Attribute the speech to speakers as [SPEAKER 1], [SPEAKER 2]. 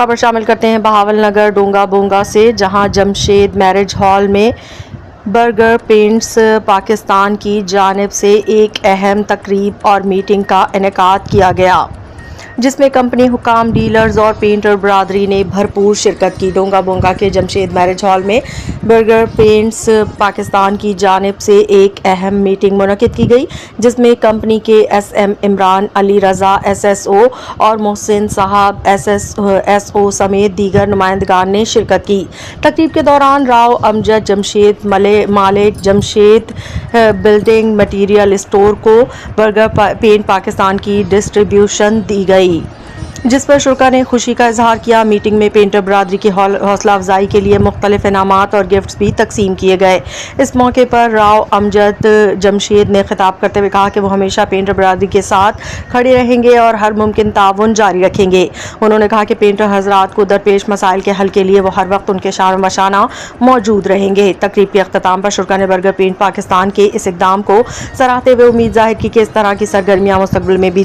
[SPEAKER 1] खबर शामिल करते हैं बहावलनगर डोंगा बोंगा से, जहां जमशेद मैरिज हॉल में बर्गर पेंट्स पाकिस्तान की जानिब से एक अहम तकरीब और मीटिंग का इनेकाद किया गया, जिसमें कंपनी हुकाम, डीलर्स और पेंटर बरादरी ने भरपूर शिरकत की। डोंगा बोंगा के जमशेद मैरिज हॉल में बर्गर पेंट्स पाकिस्तान की जानिब से एक अहम मीटिंग मुनक़िद की गई, जिसमें कंपनी के SM इमरान, अली रज़ा SSO और मोहसिन साहब SSO समेत दीगर नुमाइंदगान ने शिरकत की। तकरीब के दौरान राव अमजद जमशेद मालिक जमशेद बिल्डिंग मटीरियल स्टोर को बर्गर पेंट पाकिस्तान की डिस्ट्रीब्यूशन दी गई, जिस पर शुरा ने खुशी का इजहार किया। मीटिंग में पेंटर बरादरी की हौसला अफजाई के लिए मुख्तलिफ इनामात और गिफ्ट्स भी तकसीम किए गए। इस मौके पर राव अमजद जमशेद ने खिताब करते हुए कहा कि वो हमेशा पेंटर बरादरी के साथ खड़े रहेंगे और हर मुमकिन ताउन जारी रखेंगे। उन्होंने कहा कि पेंटर हजरात को दरपेश मसाइल के हल के लिए वो हर वक्त उनके शान मशाना मौजूद रहेंगे। तकरीब के अख्ताम पर शुरा ने बर्गर पेंट पाकिस्तान के इस इकदाम को सराहते हुए उम्मीद जाहिर की कि इस तरह की सरगर्मियाँ मुस्तकबिल में भी